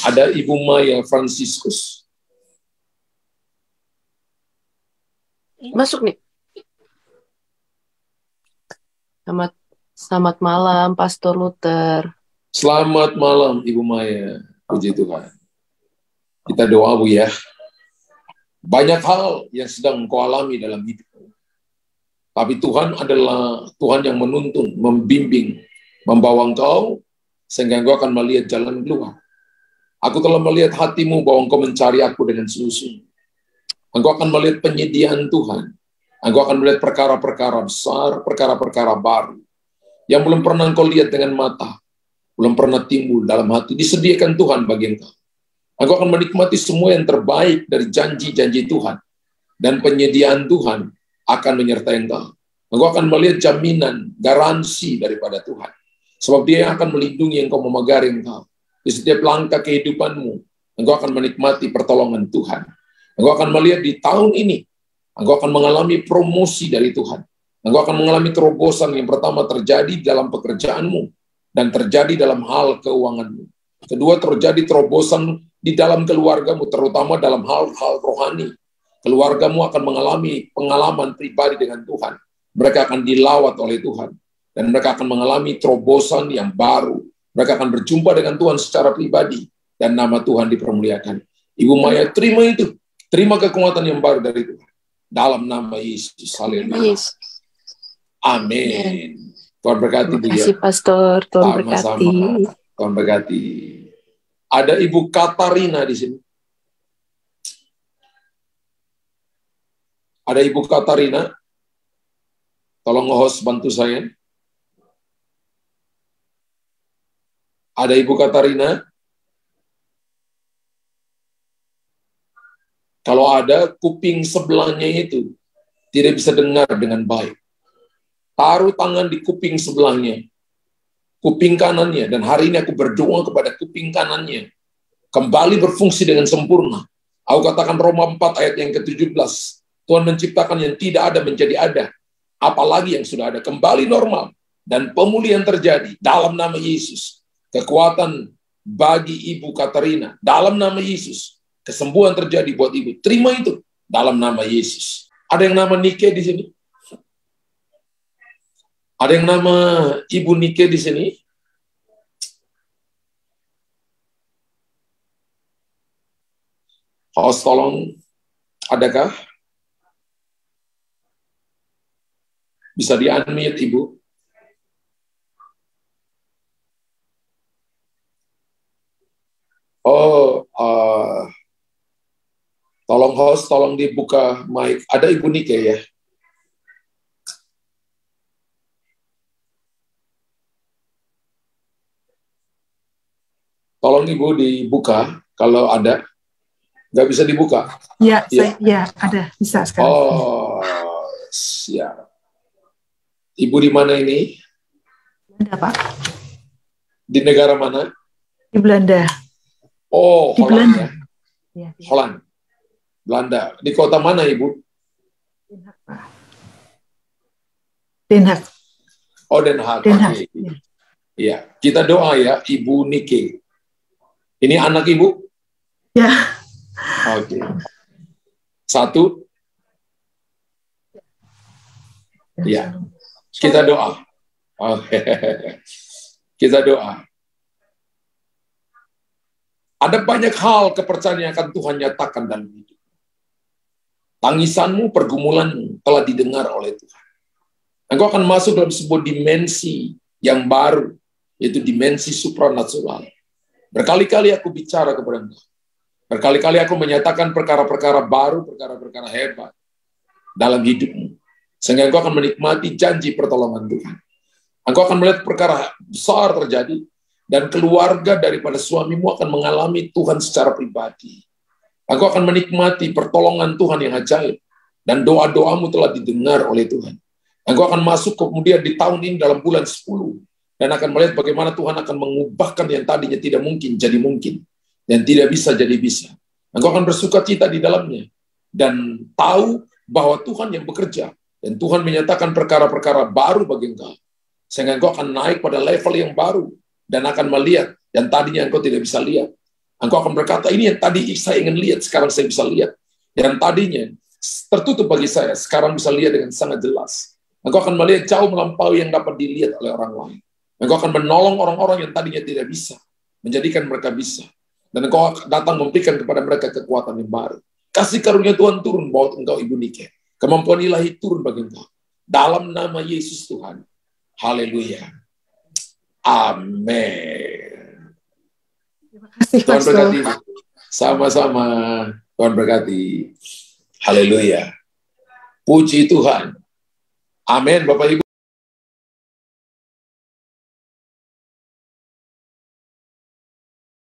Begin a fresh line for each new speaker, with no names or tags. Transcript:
Ada Ibu Maya Franciscus.
Masuk nih. Selamat malam, Pastor Luther.
Selamat malam, Ibu Maya. Puji Tuhan. Kita doa, Bu, ya. Banyak hal yang sedang engkau alami dalam hidupmu. Tapi Tuhan adalah Tuhan yang menuntun, membimbing, membawa engkau, sehingga engkau akan melihat jalan keluar. Aku telah melihat hatimu bahwa engkau mencari aku dengan sungguh-sungguh. Engkau akan melihat penyediaan Tuhan. Engkau akan melihat perkara-perkara besar, perkara-perkara baru, yang belum pernah engkau lihat dengan mata, belum pernah timbul dalam hati, disediakan Tuhan bagi engkau. Engkau akan menikmati semua yang terbaik dari janji-janji Tuhan, dan penyediaan Tuhan akan menyertai engkau. Engkau akan melihat jaminan, garansi daripada Tuhan. Sebab Dia yang akan melindungi engkau, memagari engkau. Di setiap langkah kehidupanmu, engkau akan menikmati pertolongan Tuhan. Engkau akan melihat di tahun ini, engkau akan mengalami promosi dari Tuhan. Engkau akan mengalami terobosan yang pertama terjadi dalam pekerjaanmu, dan terjadi dalam hal keuanganmu. Kedua, terjadi terobosan di dalam keluargamu, terutama dalam hal-hal rohani. Keluargamu akan mengalami pengalaman pribadi dengan Tuhan. Mereka akan dilawat oleh Tuhan. Dan mereka akan mengalami terobosan yang baru. Mereka akan berjumpa dengan Tuhan secara pribadi. Dan nama Tuhan dipermuliakan. Ibu Maya, terima itu. Terima kekuatan yang baru dari Tuhan. Dalam nama Yesus. Haleluya. Amin. Tuhan berkati.
Terima kasih, Pastor. Tuhan berkati.
Tuhan berkati. Ada Ibu Katarina di sini. Ada Ibu Katarina. Tolong host bantu saya. Ada Ibu Katarina. Kalau ada, kuping sebelahnya itu tidak bisa dengar dengan baik. Taruh tangan di kuping sebelahnya, kuping kanannya, dan hari ini aku berdoa kepada kuping kanannya, kembali berfungsi dengan sempurna. Aku katakan Roma 4 ayat yang ke-17, Tuhan menciptakan yang tidak ada menjadi ada, apalagi yang sudah ada, kembali normal, dan pemulihan terjadi dalam nama Yesus. Kekuatan bagi Ibu Katarina, dalam nama Yesus. Kesembuhan terjadi buat Ibu, terima itu, dalam nama Yesus. Ada yang nama Nike di sini? Ada yang nama Ibu Nike di sini? Host, tolong, adakah? Bisa di-unmute, Ibu? Oh, tolong host, tolong dibuka mic. Ada Ibu Nike ya? Tolong Ibu dibuka, kalau ada. Nggak bisa dibuka?
Ya, ya ada, bisa sekarang.
Oh, siap. Ibu di mana ini?
Belanda, Pak.
Di negara mana?
Di Belanda.
Oh,
di
Holland
Belanda.
Ya? Holland. Belanda. Di kota mana, Ibu?
Den Haag, Pak. Den Haag.
Oh, Den Haag.
Den Haag.
Okay. Ya, kita doa ya, Ibu Nike. Ini anak Ibu?
Ya.
Oke. Satu. Ya. Kita doa. Oke. Kita doa. Ada banyak hal kepercayaan yang akan Tuhan nyatakan dalam hidup. Tangisanmu, pergumulanmu telah didengar oleh Tuhan. Engkau akan masuk dalam sebuah dimensi yang baru, yaitu dimensi supranatural. Berkali-kali aku bicara kepada engkau. Berkali-kali aku menyatakan perkara-perkara baru, perkara-perkara hebat dalam hidupmu. Sehingga engkau akan menikmati janji pertolongan Tuhan. Engkau akan melihat perkara besar terjadi, dan keluarga daripada suamimu akan mengalami Tuhan secara pribadi. Engkau akan menikmati pertolongan Tuhan yang ajaib, dan doa-doamu telah didengar oleh Tuhan. Engkau akan masuk kemudian di tahun ini dalam bulan 10, dan akan melihat bagaimana Tuhan akan mengubahkan yang tadinya tidak mungkin jadi mungkin, dan tidak bisa jadi bisa. Engkau akan bersuka cita di dalamnya, dan tahu bahwa Tuhan yang bekerja, dan Tuhan menyatakan perkara-perkara baru bagi engkau, sehingga engkau akan naik pada level yang baru, dan akan melihat yang tadinya engkau tidak bisa lihat. Engkau akan berkata, ini yang tadi saya ingin lihat, sekarang saya bisa lihat. Yang tadinya tertutup bagi saya, sekarang bisa lihat dengan sangat jelas. Engkau akan melihat jauh melampaui yang dapat dilihat oleh orang lain. Engkau akan menolong orang-orang yang tadinya tidak bisa, menjadikan mereka bisa. Dan engkau datang memberikan kepada mereka kekuatan yang baru. Kasih karunia Tuhan turun buat engkau, Ibu Nike. Kemampuan ilahi turun bagi engkau. Dalam nama Yesus Tuhan. Haleluya. Amin.
Terima kasih,
Tuhan
Pastor.
berkati. Sama-sama. Tuhan berkati. Haleluya. Puji Tuhan. Amin, Bapak Ibu.